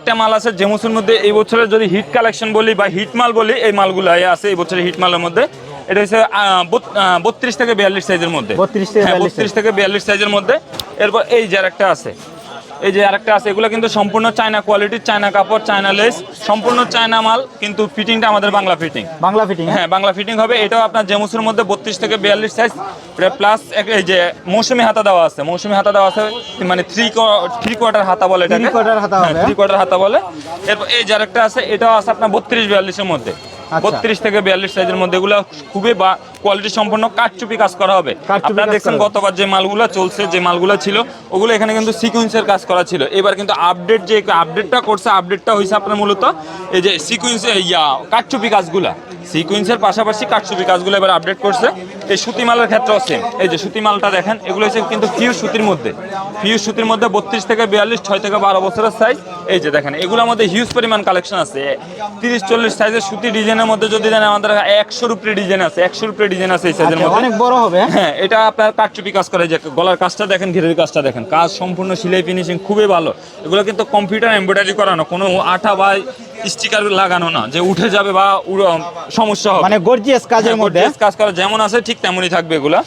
আরেকটা মাল আছে জেমুসের মধ্যে এই বছরের যদি হিট কালেকশন বলি বা হিট মাল বলি, এই মালগুলো আছে এই বছরের হিট মালের মধ্যে। এটা হচ্ছে 32 থেকে 42 সাইজের মধ্যে, 32 থেকে 42 সাইজের মধ্যে। এরপর এই যে আরেকটা আছে, এই যে আরেকটা আছে, এগুলো কিন্তু সম্পূর্ণ চায়না কোয়ালিটির, চায়না কাপড়, চায়না লেস, সম্পূর্ণ চায়না মাল, কিন্তু ফিটিংটা আমাদের বাংলা ফিটিং। বাংলা ফিটিং? হ্যাঁ, বাংলা ফিটিং হবে। এটাও আপনার জেমুসের মধ্যে 32 থেকে 42 সাইজ প্লাস এই যে মৌসুমি হাতা দেওয়া আছে, মৌসুমি হাতা দেওয়া আছে, মানে থ্রি কোয়ার্টার হাতা বলে এটাকে, 3 কোয়ার্টার হাতা হবে, 3 কোয়ার্টার হাতা বলে। এরপর এই যে আরেকটা আছে, এটাও আছে আপনার 32-42 এর মধ্যে, 32 থেকে 42 সাইজের মধ্যে। এগুলো খুবই কোয়ালিটি সম্পন্ন কাঠচুপি কাজ করা হবে। আপনারা দেখছেন গতবার যে মালগুলো চলছে, যে মালগুলো ছিল ওগুলো এখানে কিন্তু সিকোয়েন্সের কাজ করা ছিল। এবার কিন্তু আপডেটটা করছে, আপডেটটা হয়েছে আপনার মূলত এই যে সিকোয়েন্সে কাঠচুপি কাজগুলা, সিকোয়েন্সের পাশাপাশি কাঠচুপি কাজগুলো এবার আপডেট করছে। এই সুতি মালের ক্ষেত্রেও সেম, এই যে সুতি মালটা দেখেন, এগুলো হচ্ছে কিন্তু ফিউজ সুতির মধ্যে, 32 থেকে 42, 6 থেকে 12 বছরের সাইজ। এই যে দেখেন, এগুলোর মধ্যে হিউজ পরিমাণ কালেকশন আছে। 30-40 সাইজের সুতি ডিজাইনের মধ্যে যদি দেন, আমাদের 100 উপরে ডিজাইন আছে, 100 উপরে ডিজাইন আছে এই সাইজের মধ্যে, অনেক বড় হবে। হ্যাঁ, এটা আপনার কাঠচুপি কাজ করে, যে গলার কাজটা দেখেন, ঘিরের কাজটা দেখেন, কাজ সম্পূর্ণ সেলাই ফিনিশিং খুবই ভালো। এগুলো কিন্তু কম্পিউটার এমব্রয়ডারি করানো, কোনো আঠা বা স্টিকার লাগানো না যে উঠে যাবে বা সমস্যা হবে, মানে গর্জিয়াস কাজের মধ্যে কাজ করা যেমন আছে ঠিক তেমনই থাকবে এগুলা।